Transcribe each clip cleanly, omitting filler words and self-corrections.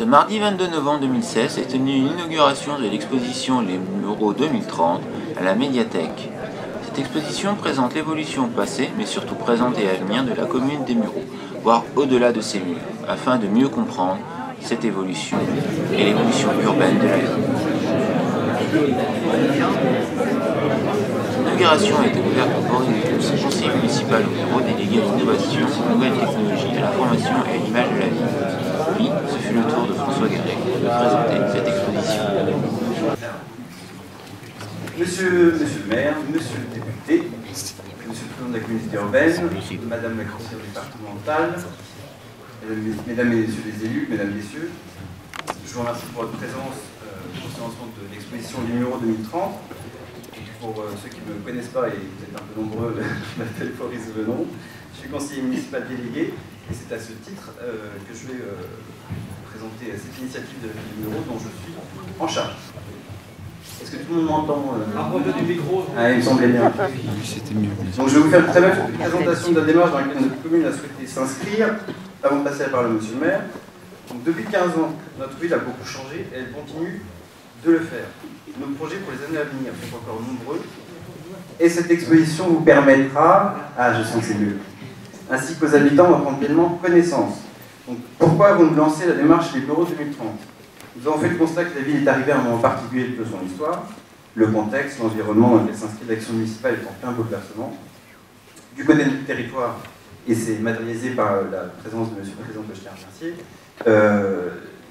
Ce mardi 22 novembre 2016 est tenue l'inauguration de l'exposition Les Mureaux 2030 à la médiathèque. Cette exposition présente l'évolution passée, mais surtout présente et à venir de la commune des Mureaux, voire au-delà de ses murs, afin de mieux comprendre cette évolution et l'évolution urbaine de la ville. L'inauguration a été ouverte au bord du conseil municipal au bureau délégué à l'innovation, aux nouvelles technologies, à la formation et à l'image de la ville. Puis, ce fut le tour de François Guéret de présenter cette exposition. Monsieur le maire, monsieur le député, monsieur le président de la communauté urbaine, madame la conseillère départementale, mesdames et messieurs les élus, mesdames et messieurs, je vous remercie pour votre présence au lancement de l'exposition Les Mureaux 2030. Pour ceux qui ne me connaissent pas, et peut-être un peu nombreux, je m'appelle Fabrice Venon, je suis conseiller municipal délégué, et c'est à ce titre que je vais présenter cette initiative de Les Mureaux dont je suis en charge. Est-ce que tout le monde m'entend Approche du micro. Ah, il me semblait bien. C'était mieux. Donc je vais vous faire très bref une présentation de la démarche dans laquelle notre commune a souhaité s'inscrire avant de passer la parole à monsieur le maire. Donc depuis 15 ans, notre ville a beaucoup changé et elle continue de le faire. Nos projets pour les années à venir sont encore nombreux et cette exposition vous permettra, je sens que c'est mieux, ainsi qu'aux habitants d'en prendre pleinement connaissance. Donc pourquoi avons-nous lancé la démarche Les Mureaux 2030 ? Nous avons fait le constat que la ville est arrivée à un moment particulier de son histoire, le contexte, l'environnement dans lequel s'inscrit l'action municipale est en plein bouleversement. Du côté du territoire, et c'est matérialisé par la présence de monsieur le président que je tiens à remercier,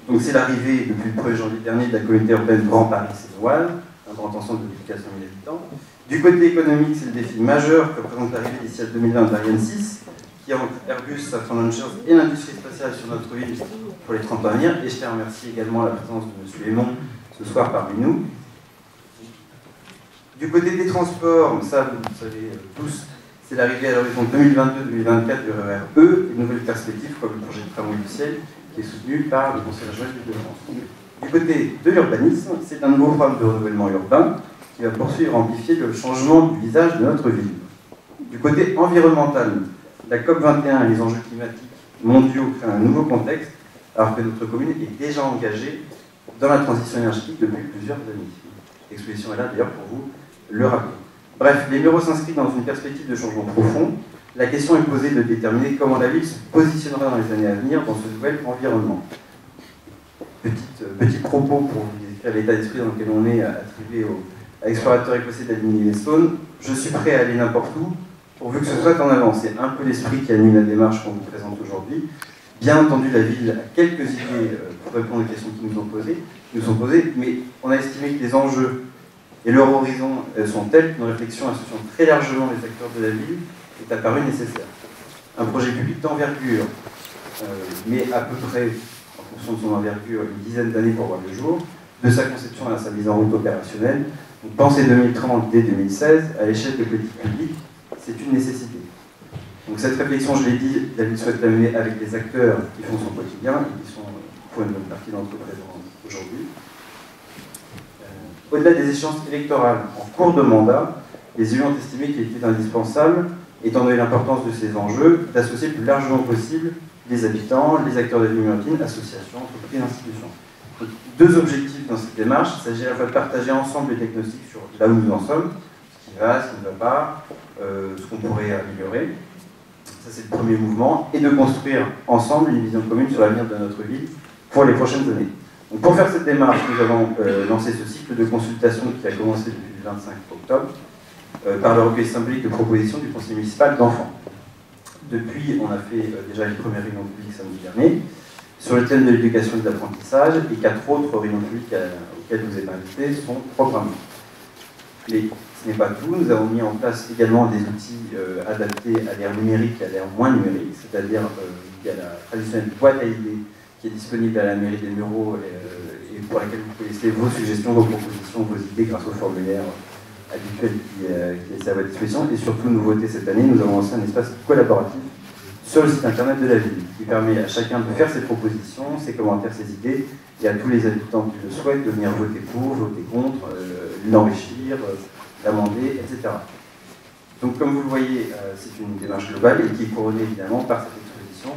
donc c'est l'arrivée depuis le 1er janvier dernier de la communauté urbaine Grand Paris-Sénoise, un grand ensemble de plus de 400 000 habitants. Du côté économique, c'est le défi majeur que représente l'arrivée d'ici à 2020 d'Ariane 6, qui entre Airbus, Safran Launchers et l'industrie spatiale sur notre ville pour les 30 ans à venir. Et je tiens à remercier également la présence de M. Aymon ce soir parmi nous. Du côté des transports, ça vous le savez tous, c'est l'arrivée à l'horizon 2022-2024 du RER E, et de nouvelles perspectives comme le projet de tramway du ciel qui est soutenu par le Conseil régional de France. Du côté de l'urbanisme, c'est un nouveau programme de renouvellement urbain qui va poursuivre et amplifier le changement du visage de notre ville. Du côté environnemental, la COP21 et les enjeux climatiques mondiaux créent un nouveau contexte, alors que notre commune est déjà engagée dans la transition énergétique depuis plusieurs années. L'exposition est là d'ailleurs pour vous le rappeler. Bref, les Mureaux s'inscrivent dans une perspective de changement profond. La question est posée de déterminer comment la ville se positionnera dans les années à venir dans ce nouvel environnement. Petit propos pour vous décrire l'état d'esprit dans lequel on est attribué à l'explorateur écossais d'Adini Livingstone. Je suis prêt à aller n'importe où, pourvu que ce soit en avance. C'est un peu l'esprit qui anime la démarche qu'on vous présente aujourd'hui. Bien entendu, la ville a quelques idées pour répondre aux questions qui nous sont posées, mais on a estimé que les enjeux et leur horizon sont tels qu'une réflexion associant très largement les acteurs de la ville est apparu nécessaire. Un projet public d'envergure, mais à peu près, en fonction de son envergure, une dizaine d'années pour voir le jour, de sa conception à sa mise en route opérationnelle. Donc, penser 2030 dès 2016, à l'échelle de politique publique, c'est une nécessité. Donc cette réflexion, je l'ai dit, la ville souhaite la mener avec les acteurs qui font son quotidien et qui sont, pour une bonne partie d'entre eux présents aujourd'hui. Au-delà des échéances électorales en cours de mandat, les élus ont estimé qu'il était indispensable, étant donné l'importance de ces enjeux, d'associer le plus largement possible les habitants, les acteurs de la vie muratine, associations, entreprises, institutions. Donc, deux objectifs dans cette démarche. Il s'agit à la fois de partager ensemble les diagnostics sur là où nous en sommes, ce qui va, ce qui ne va pas, ce qu'on pourrait améliorer. Ça, c'est le premier mouvement. Et de construire ensemble une vision commune sur l'avenir de notre ville pour les prochaines années. Donc, pour faire cette démarche, nous avons lancé ce cycle de consultation qui a commencé depuis le 25 octobre par le recueil symbolique de propositions du conseil municipal d'enfants. Depuis, on a fait déjà les premières réunions publiques samedi dernier sur le thème de l'éducation et de l'apprentissage, et 4 autres réunions publiques auxquelles vous êtes invités sont programmées. Mais ce n'est pas tout, nous avons mis en place également des outils adaptés à l'ère numérique et à l'ère moins numérique, c'est-à-dire il y a la traditionnelle boîte à idées qui est disponible à la mairie des Mureaux et pour laquelle vous pouvez laisser vos suggestions, vos propositions, vos idées grâce au formulaire habituel qui est à votre disposition. Et surtout, nouveauté cette année, nous avons lancé un espace collaboratif sur le site internet de la ville qui permet à chacun de faire ses propositions, ses commentaires, ses idées, et à tous les habitants qui le souhaitent de venir voter pour, voter contre, l'enrichir, l'amender, etc. Donc comme vous le voyez, c'est une démarche globale et qui est couronnée évidemment par cette exposition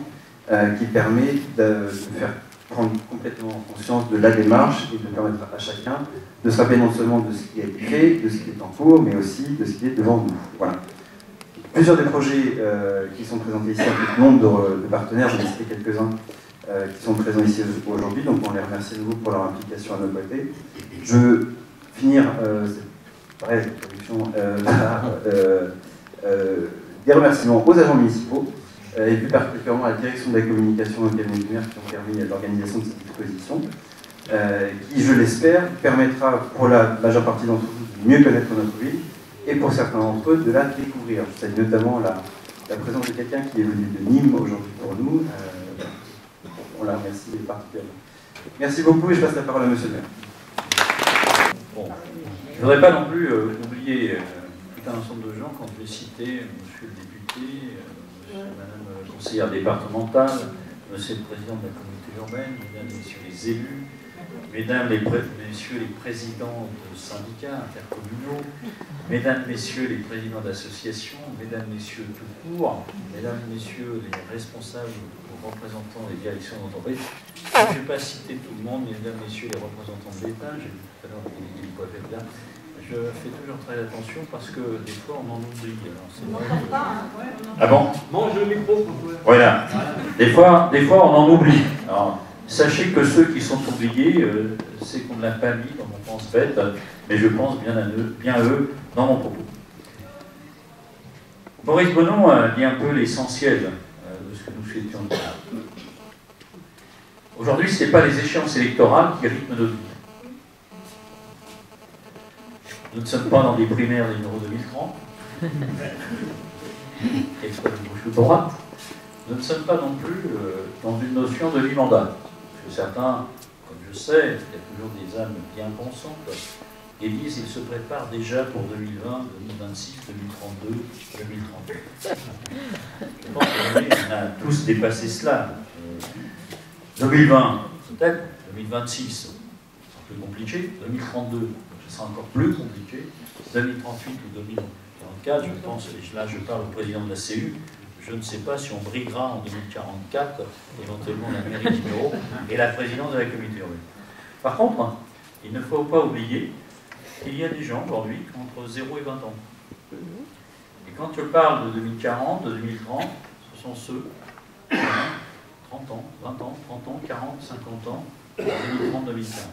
qui permet de faire prendre complètement conscience de la démarche et de permettre à chacun de se rappeler non seulement de ce qui a été fait, de ce qui est en cours, mais aussi de ce qui est devant nous. Voilà. Plusieurs des projets qui sont présentés ici, un petit nombre de partenaires, j'en ai cité quelques-uns, qui sont présents ici aujourd'hui, donc on les remercie de nouveau pour leur implication à notre côté. Je veux finir cette brève introduction par des remerciements aux agents municipaux, et plus particulièrement à la direction de la communication et au cabinet du maire qui ont permis l'organisation de cette exposition, qui, je l'espère, permettra pour la majeure partie d'entre vous de mieux connaître notre ville, et pour certains d'entre eux de la découvrir. Je salue notamment la présence de quelqu'un qui est venu de Nîmes aujourd'hui pour nous. On la remercie particulièrement. Merci beaucoup et je passe la parole à monsieur le maire. Bon. Je ne voudrais pas non plus oublier tout un ensemble de gens quand je vais citer monsieur le député, madame la conseillère départementale, monsieur le président de la communauté urbaine, mesdames et messieurs les élus, mesdames et messieurs les présidents de syndicats intercommunaux, mesdames, messieurs les présidents d'associations, mesdames, messieurs tout court, mesdames, messieurs les responsables ou représentants des directions d'entreprise. Je ne vais pas citer tout le monde, mesdames, messieurs les représentants de l'État, j'ai vu tout à l'heure qu'il pouvait être là. Je fais toujours très attention parce que des fois on en oublie. Ah bon? Mange le micro, voilà. Des fois on en oublie. Alors, sachez que ceux qui sont oubliés, c'est qu'on ne l'a pas mis dans mon pense bête, mais je pense bien à eux dans mon propos. Boris Bonon a dit un peu l'essentiel de ce que nous souhaitions dire. Aujourd'hui, ce n'est pas les échéances électorales qui rythment notre vie. Nous ne sommes pas dans des primaires des numéros 2030, exprès de gauche ou de droite. Nous ne sommes pas non plus dans une notion de mi-mandat. Parce que certains, comme je sais, il y a toujours des âmes bien pensantes, et disent qu'ils se préparent déjà pour 2020, 2026, 2032, 2030. Je pense qu'on a tous dépassé cela. 2020, peut-être, 2026, c'est un peu compliqué, 2032, ce sera encore plus compliqué, 2038 ou 2044, je pense, et là je parle au président de la CU, je ne sais pas si on briguera en 2044, éventuellement la mairie du bureau et la présidence de la communauté urbaine. Par contre, il ne faut pas oublier qu'il y a des gens aujourd'hui entre 0 et 20 ans. Et quand je parle de 2040, de 2030, ce sont ceux qui ont 30 ans, 20 ans, 30 ans, 40, 50 ans, 2030, 2040.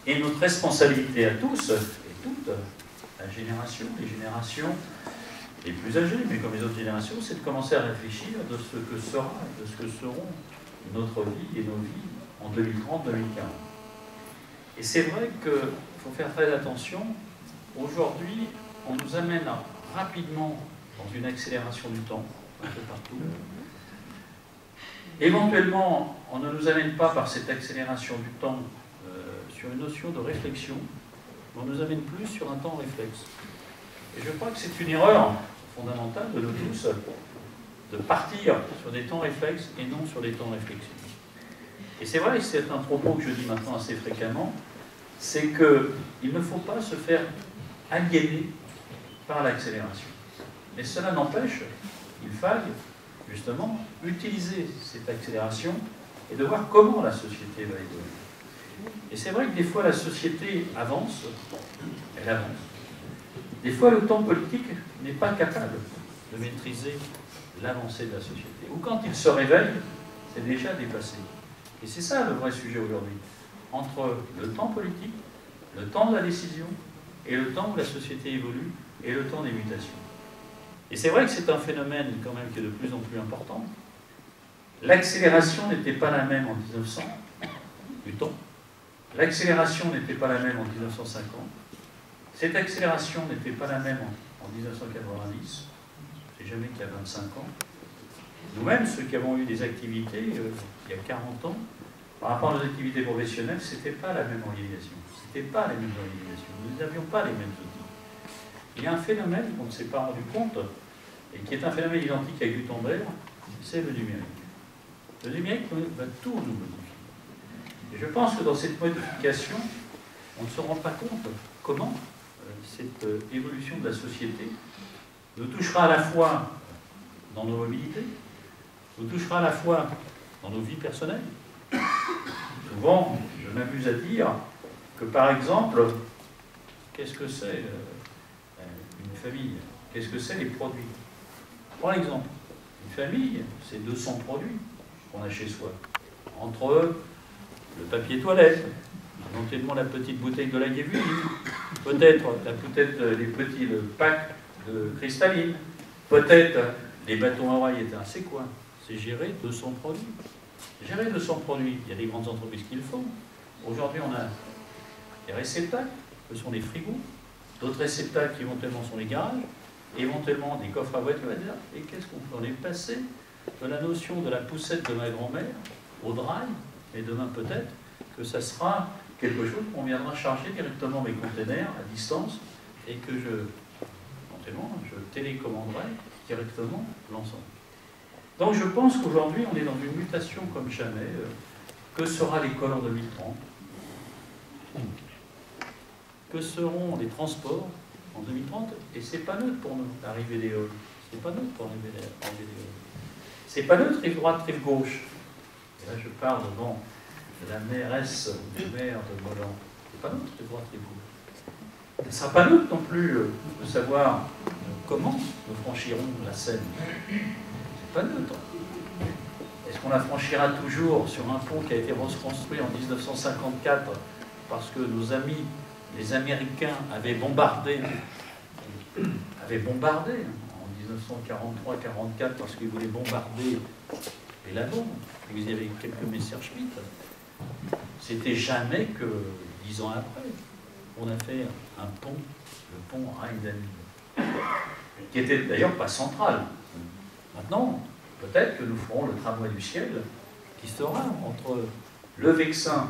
Et notre responsabilité à tous, et toute la génération, les générations les plus âgées, mais comme les autres générations, c'est de commencer à réfléchir de ce que sera, de ce que seront notre vie et nos vies en 2030, 2040. Et c'est vrai qu'il faut faire très attention. Aujourd'hui, on nous amène rapidement dans une accélération du temps, un peu partout. Éventuellement, on ne nous amène pas par cette accélération du temps sur une notion de réflexion, mais on nous amène plus sur un temps réflexe. Et je crois que c'est une erreur fondamentale de nous tous de partir sur des temps réflexes et non sur des temps réflexions. Et c'est vrai, c'est un propos que je dis maintenant assez fréquemment, c'est qu'il ne faut pas se faire aliéner par l'accélération. Mais cela n'empêche qu'il faille justement utiliser cette accélération et de voir comment la société va évoluer. Et c'est vrai que des fois la société avance, elle avance. Des fois le temps politique n'est pas capable de maîtriser l'avancée de la société. Ou quand il se réveille, c'est déjà dépassé. Et c'est ça le vrai sujet aujourd'hui. Entre le temps politique, le temps de la décision, et le temps où la société évolue, et le temps des mutations. Et c'est vrai que c'est un phénomène quand même qui est de plus en plus important. L'accélération n'était pas la même en 1900, du temps. L'accélération n'était pas la même en 1950. Cette accélération n'était pas la même en 1990. C'est jamais qu'il y a 25 ans. Nous-mêmes, ceux qui avons eu des activités il y a 40 ans, par rapport à nos activités professionnelles, ce n'était pas la même organisation. Ce n'était pas les mêmes organisations. Nous n'avions pas les mêmes outils. Il y a un phénomène qu'on ne s'est pas rendu compte, et qui est un phénomène identique à Gutenberg, c'est le numérique. Le numérique va tout nous modifier. Et je pense que dans cette modification, on ne se rend pas compte comment cette évolution de la société nous touchera à la fois dans nos mobilités, nous touchera à la fois dans nos vies personnelles, Souvent, je m'amuse à dire que, par exemple, qu'est-ce que c'est une famille? Qu'est-ce que c'est les produits? Par exemple, une famille, c'est 200 produits qu'on a chez soi. Entre eux, le papier toilette, éventuellement la petite bouteille de la Guévuline, peut-être le pack de cristalline, peut-être les bâtons à oreilles éteints. C'est quoi? C'est gérer 200 produits. Gérer 200 produits, il y a des grandes entreprises qui le font. Aujourd'hui, on a des réceptacles, ce sont les frigos, d'autres réceptacles qui éventuellement sont les garages, éventuellement des coffres à voiture, et qu'est-ce qu'on fait? On est passé de la notion de la poussette de ma grand-mère au drive, et demain peut-être que ça sera quelque chose qu'on viendra charger directement mes containers à distance et que éventuellement, je télécommanderai directement l'ensemble. Donc je pense qu'aujourd'hui, on est dans une mutation comme jamais. Que sera l'école en 2030? Que seront les transports en 2030? Et c'est pas neutre pour nous, l'arrivée des halls. C'est pas neutre pour l'arrivée des halls. C'est pas neutre, rive droite, rive gauche. Et là, je parle devant la mairesse ou le maire de Molan. C'est pas neutre, rive droite, rive gauche. Ce ne sera pas neutre non plus de savoir comment nous franchirons la Seine. C'est pas neutre. Est-ce qu'on la franchira toujours sur un pont qui a été reconstruit en 1954 parce que nos amis, les Américains, avaient bombardé en 1943-44 parce qu'ils voulaient bombarder les lagons. Vous y avez quelques Messerschmitt. C'était jamais que 10 ans après, on a fait un pont, le pont Rhein-Danube, qui était d'ailleurs pas central. Maintenant, peut-être que nous ferons le tramway du ciel, qui sera entre le Vexin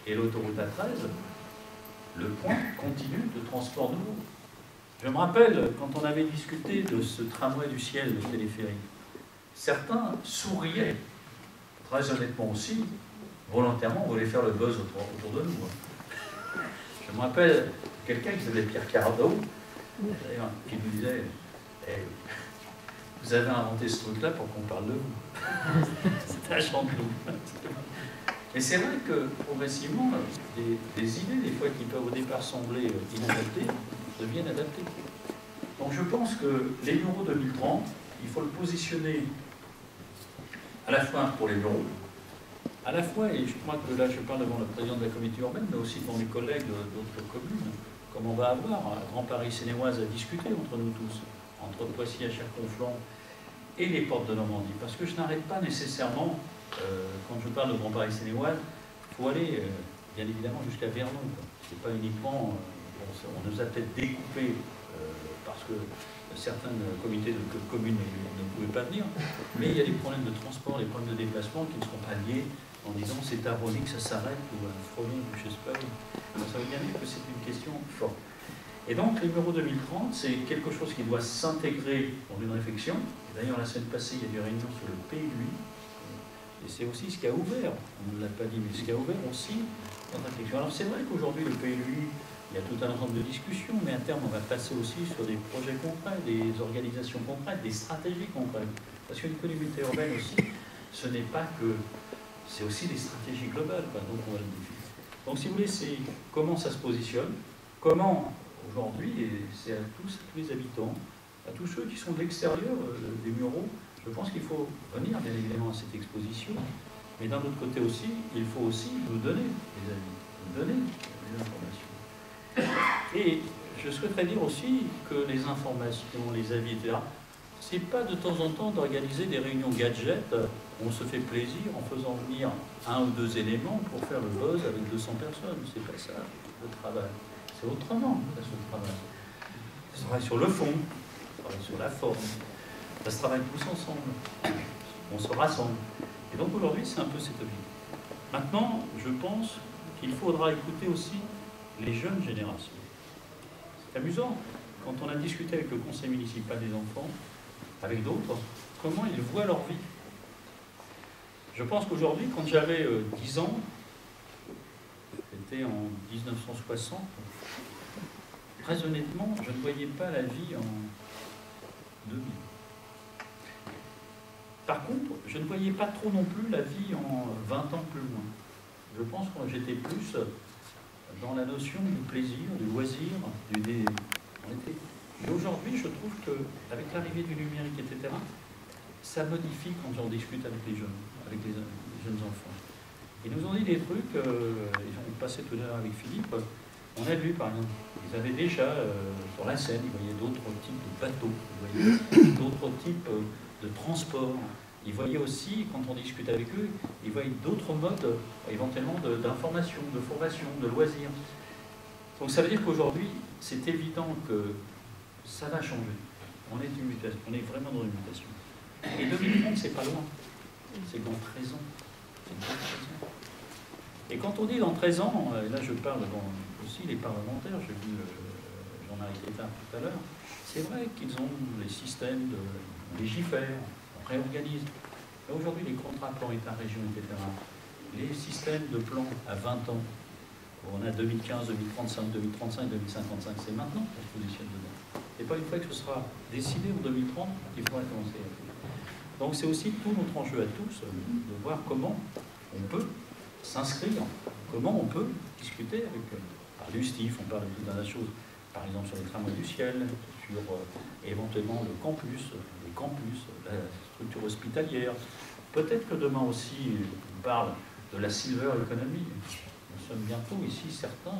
et l'autoroute A13, le point continu de transport nouveau. Je me rappelle, quand on avait discuté de ce tramway du ciel, le téléphérique, certains souriaient, très honnêtement aussi, volontairement, on voulait faire le buzz autour de nous. Je me rappelle quelqu'un qui s'appelait Pierre Cardot, d'ailleurs, qui nous disait vous avez inventé ce truc-là pour qu'on parle de vous. C'était un chanteloup. Mais c'est vrai que, progressivement, des idées, des fois, qui peuvent au départ sembler inadaptées, deviennent adaptées. Donc je pense que les bureaux 2030, il faut le positionner à la fois pour les bureaux, à la fois, et je crois que là je parle devant le président de la communauté urbaine, mais aussi devant mes collègues d'autres communes, comme on va avoir à Grand Paris Seine-et-Oise à discuter entre nous tous, entre Poissy, Achères-Conflans et les portes de Normandie. Parce que je n'arrête pas nécessairement, quand je parle de Grand Paris Seine-et-Oise, il faut aller bien évidemment jusqu'à Vernon. C'est pas uniquement, on nous a peut-être découpé parce que certains comités de communes ne pouvaient pas venir, mais il y a des problèmes de transport, des problèmes de déplacement qui ne seront pas liés en disant c'est à Rony que ça s'arrête ou à Frelon ou je ne sais pas où. Donc ça veut bien dire que c'est une question forte. Et donc les bureaux 2030, c'est quelque chose qui doit s'intégrer dans une réflexion. D'ailleurs la semaine passée, il y a eu une réunion sur le PLUI, et c'est aussi ce qui a ouvert, on ne l'a pas dit, mais ce qui a ouvert aussi notre réflexion. Alors c'est vrai qu'aujourd'hui le PLUI, il y a tout un ensemble de discussions, mais à terme, on va passer aussi sur des projets concrets, des organisations concrètes, des stratégies concrètes. Parce qu'une communauté urbaine aussi, ce n'est pas que... c'est aussi des stratégies globales. Donc, on va le définir. Donc, si vous voulez, c'est comment ça se positionne, comment, aujourd'hui, et c'est à tous les habitants, à tous ceux qui sont de l'extérieur des Mureaux, je pense qu'il faut venir, bien évidemment, à cette exposition, mais d'un autre côté aussi, il faut aussi nous donner des avis, nous donner des informations. Et je souhaiterais dire aussi que les informations, les avis, etc., c'est pas de temps en temps d'organiser des réunions gadgets où on se fait plaisir en faisant venir un ou deux éléments pour faire le buzz avec 200 personnes. C'est pas ça, le travail. C'est autrement, ça se travaille. Ça se travaille sur le fond, ça se travaille sur la forme, ça se travaille tous ensemble. On se rassemble. Et donc aujourd'hui, c'est un peu cet objectif. Maintenant, je pense qu'il faudra écouter aussi les jeunes générations. C'est amusant, quand on a discuté avec le conseil municipal des enfants, avec d'autres, comment ils voient leur vie. Je pense qu'aujourd'hui, quand j'avais 10 ans, c'était en 1960, très honnêtement, je ne voyais pas la vie en 2000. Par contre, je ne voyais pas trop non plus la vie en 20 ans plus loin. Je pense que j'étais plus dans la notion du plaisir, du loisir, Et aujourd'hui, je trouve qu'avec l'arrivée du numérique, etc., ça modifie quand on discute avec les jeunes, jeunes enfants. Ils nous ont dit des trucs, ils ont passé tout à l'heure avec Philippe, on a vu par exemple, ils avaient déjà sur la Seine, ils voyaient d'autres types de bateaux, ils voyaient d'autres types de transports. Ils voyaient aussi, quand on discute avec eux, ils voyaient d'autres modes, éventuellement d'information, de formation, de loisirs. Donc ça veut dire qu'aujourd'hui, c'est évident que ça va changer. On est vraiment dans une mutation. Et 2030, c'est pas loin. C'est dans 13 ans. C'est dans 13 ans. Et quand on dit dans 13 ans, et là je parle aussi les parlementaires, j'ai vu Jean-Marie Tétard tout à l'heure, c'est vrai qu'ils ont les systèmes de légifère, on réorganise. Aujourd'hui, les contrats plan État-région, etc., les systèmes de plan à 20 ans, on a 2015, 2035, 2035, 2055, c'est maintenant qu'on se positionne dedans. Et pas une fois que ce sera décidé en 2030 qu'il faudra commencer à faire. Donc c'est aussi tout notre enjeu à tous de voir comment on peut s'inscrire, comment on peut discuter avec du STIF, on parle de tout un tas de choses, par exemple sur les tramways du ciel, sur éventuellement le campus, les campus, la structure hospitalière. Peut-être que demain aussi, on parle de la silver economy. Nous sommes bientôt ici certains,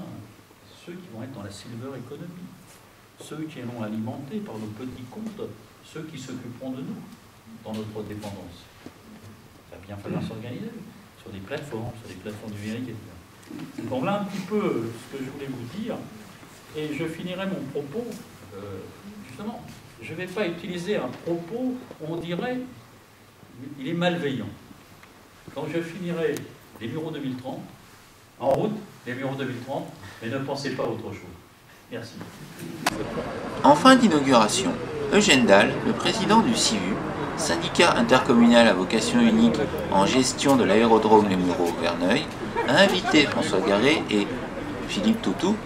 ceux qui vont être dans la silver economy, ceux qui allons alimenter par nos petits comptes, ceux qui s'occuperont de nous dans notre dépendance. Il va bien falloir s'organiser sur des plateformes numériques, etc. Donc là un petit peu ce que je voulais vous dire, et je finirai mon propos, justement, je ne vais pas utiliser un propos, on dirait, il est malveillant. Quand je finirai les bureaux 2030, en route, les bureaux 2030, mais ne pensez pas à autre chose. Merci. En fin d'inauguration, Eugène Dalle, le président du CIVU, syndicat intercommunal à vocation unique en gestion de l'aérodrome Les Mureaux-Verneuil, a invité François Garret et Philippe Toutou,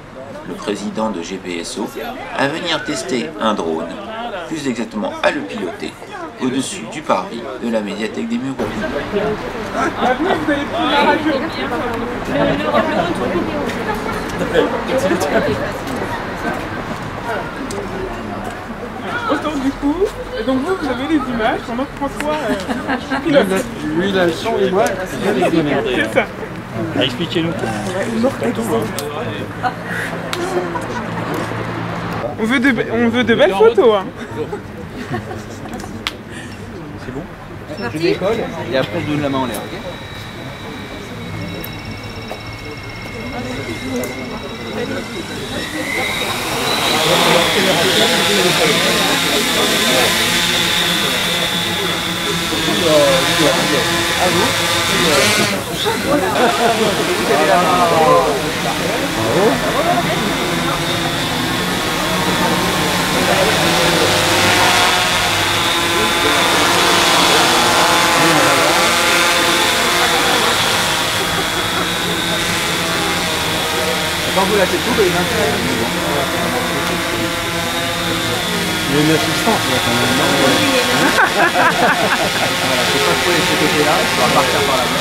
le président de GPSO, à venir tester un drone, plus exactement à le piloter, au-dessus du parvis de la médiathèque des Mureaux. Autour du coup, et donc vous avez les images pendant que François pilote. Lui, il a le son et moi, il a les données. C'est ça. Expliquez-nous. On veut de belles photos. Hein. C'est bon? Je décolle et après je donne la main en l'air, ok? Quand vous lâchez tout, il y a une assistance là quand même. Voilà, c'est pas trop ce côté-là, on va partir par là-bas.